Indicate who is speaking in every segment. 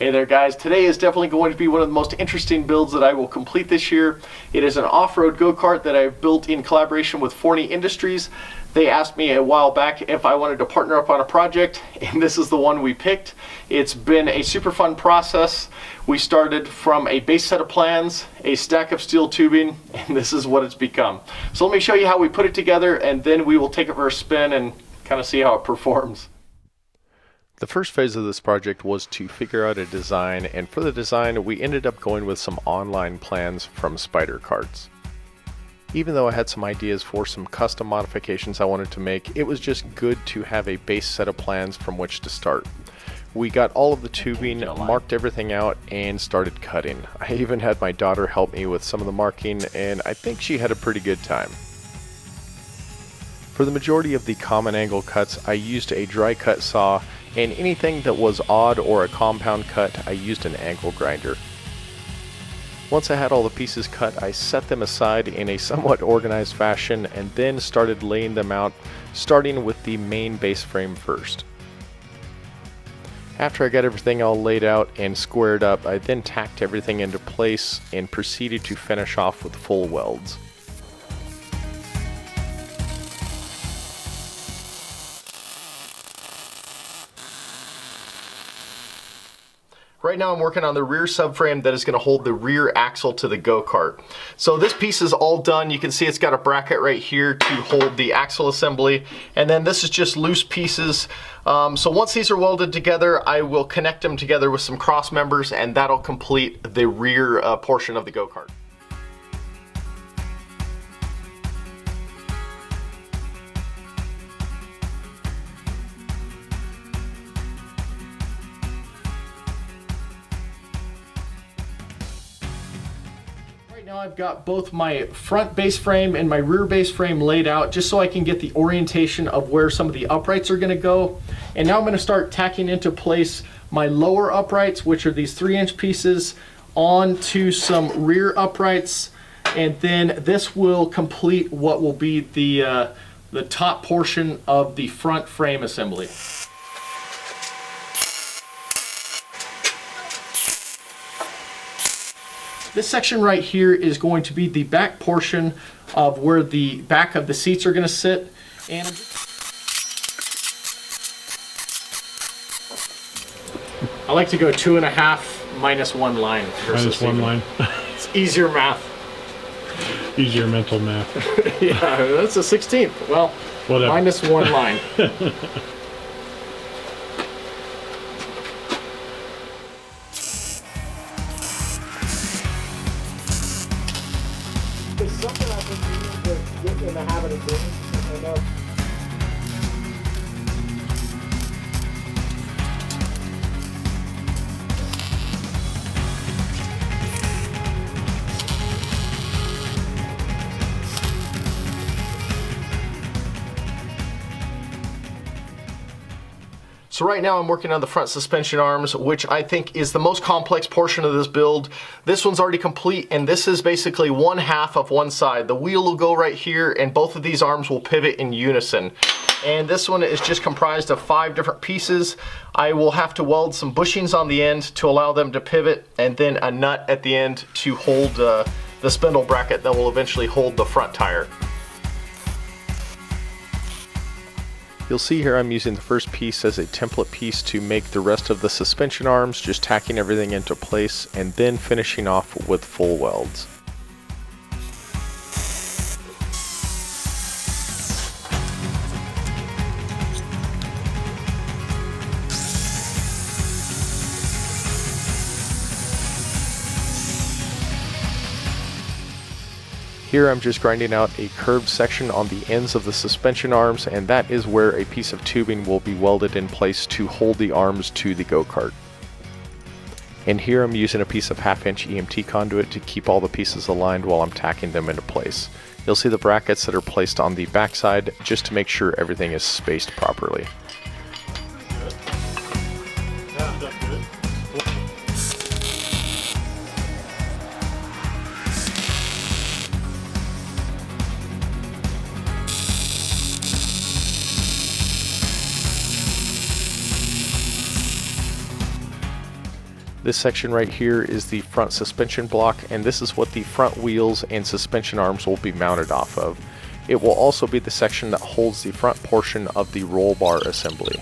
Speaker 1: Hey there guys, today is definitely going to be one of the most interesting builds that I will complete this year. It is an off-road go-kart that I've built in collaboration with Forney Industries. They asked me a while back if I wanted to partner up on a project, and this is the one we picked. It's been a super fun process. We started from a base set of plans, a stack of steel tubing, and this is what it's become. So let me show you how we put it together, and then we will take it for a spin and kind of see how it performs.
Speaker 2: The first phase of this project was to figure out a design, and for the design we ended up going with some online plans from Spider Carts. Even though I had some ideas for some custom modifications I wanted to make, it was just good to have a base set of plans from which to start. We got all of the tubing, marked everything out, and started cutting. I even had my daughter help me with some of the marking, and I think she had a pretty good time. For the majority of the common angle cuts, I used a dry cut saw, and anything that was odd or a compound cut, I used an angle grinder. Once I had all the pieces cut, I set them aside in a somewhat organized fashion and then started laying them out, starting with the main base frame first. After I got everything all laid out and squared up, I then tacked everything into place and proceeded to finish off with full welds.
Speaker 1: Right now I'm working on the rear subframe that is going to hold the rear axle to the go-kart. So this piece is all done. You can see it's got a bracket right here to hold the axle assembly, and then this is just loose pieces. So once these are welded together, I will connect them together with some cross members, and that'll complete the rear portion of the go-kart. Now I've got both my front base frame and my rear base frame laid out just so I can get the orientation of where some of the uprights are going to go. And now I'm going to start tacking into place my lower uprights, which are these 3-inch pieces, onto some rear uprights, and then this will complete what will be the top portion of the front frame assembly. This section right here is going to be the back portion of where the back of the seats are going to sit. And I like to go 2.5 minus 1 line.
Speaker 3: Minus 1 line.
Speaker 1: It's easier math.
Speaker 3: Easier mental math.
Speaker 1: Yeah, that's a 16th. Well, whatever. Minus 1 line. It's something I've been needing to get in the habit of doing. I know. So right now I'm working on the front suspension arms, which I think is the most complex portion of this build. This one's already complete, and this is basically 1/2 of one side. The wheel will go right here, and both of these arms will pivot in unison. And this one is just comprised of 5 different pieces. I will have to weld some bushings on the end to allow them to pivot, and then a nut at the end to hold the spindle bracket that will eventually hold the front tire.
Speaker 2: You'll see here I'm using the first piece as a template piece to make the rest of the suspension arms, just tacking everything into place and then finishing off with full welds. Here I'm just grinding out a curved section on the ends of the suspension arms, and that is where a piece of tubing will be welded in place to hold the arms to the go-kart. And here I'm using a piece of 1/2-inch EMT conduit to keep all the pieces aligned while I'm tacking them into place. You'll see the brackets that are placed on the backside just to make sure everything is spaced properly. This section right here is the front suspension block, and this is what the front wheels and suspension arms will be mounted off of. It will also be the section that holds the front portion of the roll bar assembly.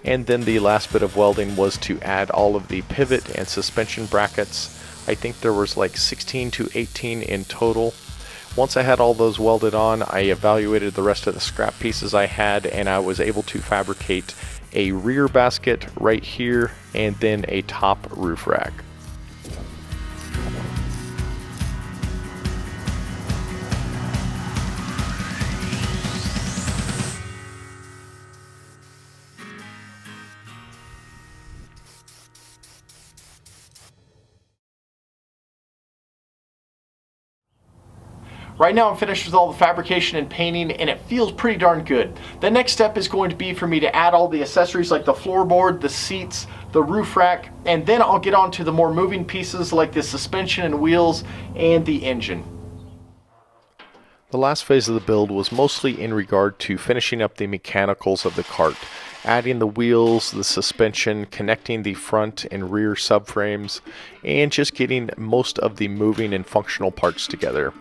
Speaker 2: And then the last bit of welding was to add all of the pivot and suspension brackets. I think there was like 16 to 18 in total. Once I had all those welded on, I evaluated the rest of the scrap pieces I had, and I was able to fabricate a rear basket right here and then a top roof rack.
Speaker 1: Right now I'm finished with all the fabrication and painting, and it feels pretty darn good. The next step is going to be for me to add all the accessories like the floorboard, the seats, the roof rack, and then I'll get on to the more moving pieces like the suspension and wheels and the engine.
Speaker 2: The last phase of the build was mostly in regard to finishing up the mechanicals of the cart, adding the wheels, the suspension, connecting the front and rear subframes, and just getting most of the moving and functional parts together.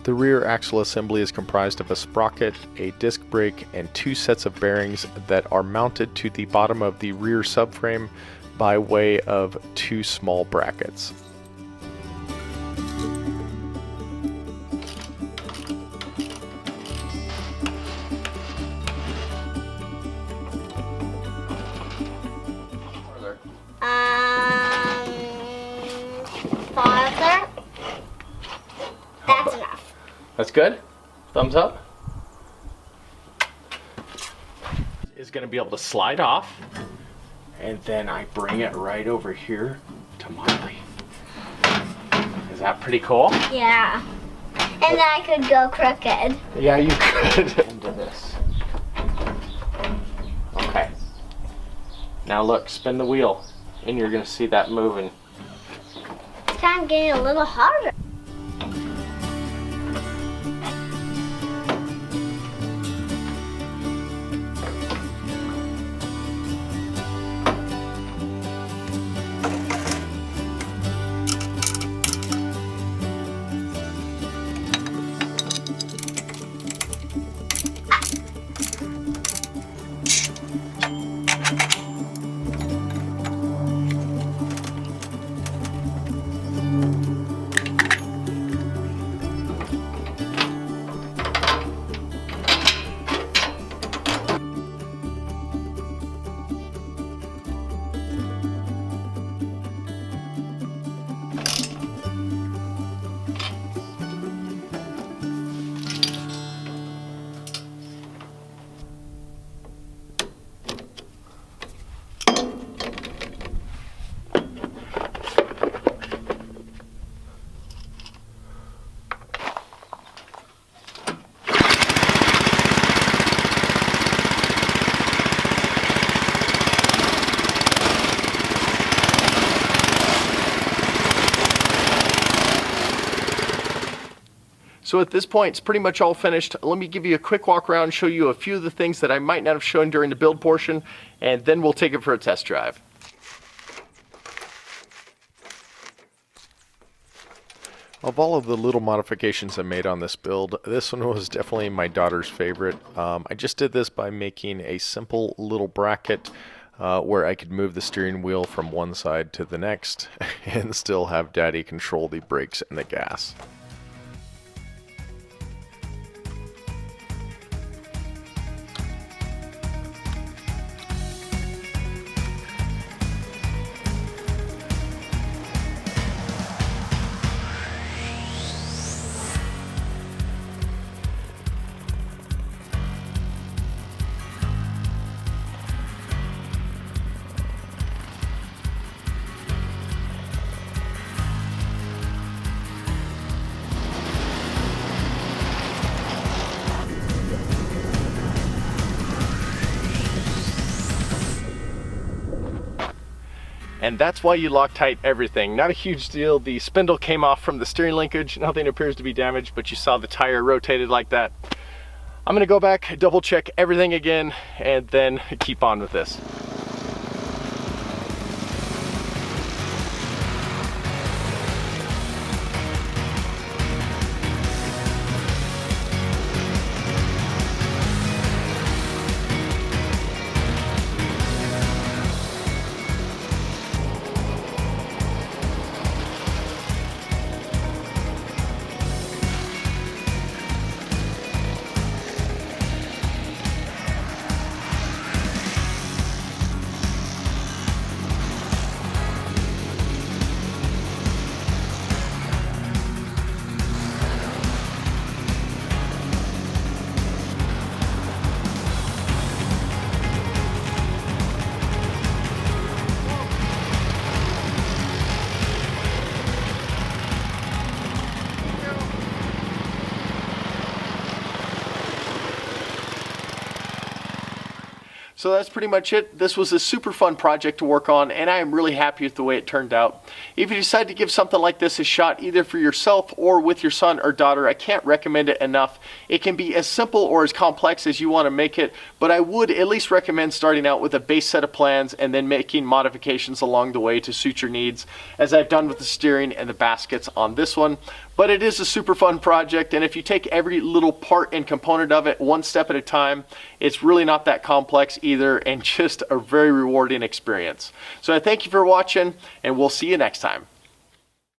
Speaker 2: The rear axle assembly is comprised of a sprocket, a disc brake, and two sets of bearings that are mounted to the bottom of the rear subframe by way of two small brackets.
Speaker 4: Farther. That's enough.
Speaker 1: That's good? Thumbs up? Is going to be able to slide off, and then I bring it right over here to Molly. Is that pretty cool?
Speaker 4: Yeah. And then I could go crooked.
Speaker 1: Yeah, you could. Into this. Okay. Now look, spin the wheel, and you're going to see that moving.
Speaker 4: It's kind of getting a little harder.
Speaker 1: So at this point, it's pretty much all finished. Let me give you a quick walk around, show you a few of the things that I might not have shown during the build portion, and then we'll take it for a test drive.
Speaker 2: Of all of the little modifications I made on this build, this one was definitely my daughter's favorite. I just did this by making a simple little bracket where I could move the steering wheel from one side to the next and still have Daddy control the brakes and the gas.
Speaker 1: And that's why you Loctite everything. Not a huge deal. The spindle came off from the steering linkage. Nothing appears to be damaged, but you saw the tire rotated like that. I'm gonna go back, double check everything again, and then keep on with this. So that's pretty much it. This was a super fun project to work on, and I am really happy with the way it turned out. If you decide to give something like this a shot, either for yourself or with your son or daughter, I can't recommend it enough. It can be as simple or as complex as you want to make it, but I would at least recommend starting out with a base set of plans and then making modifications along the way to suit your needs, as I've done with the steering and the baskets on this one. But it is a super fun project, and if you take every little part and component of it one step at a time, it's really not that complex either, and just a very rewarding experience. So I thank you for watching, and we'll see you next time.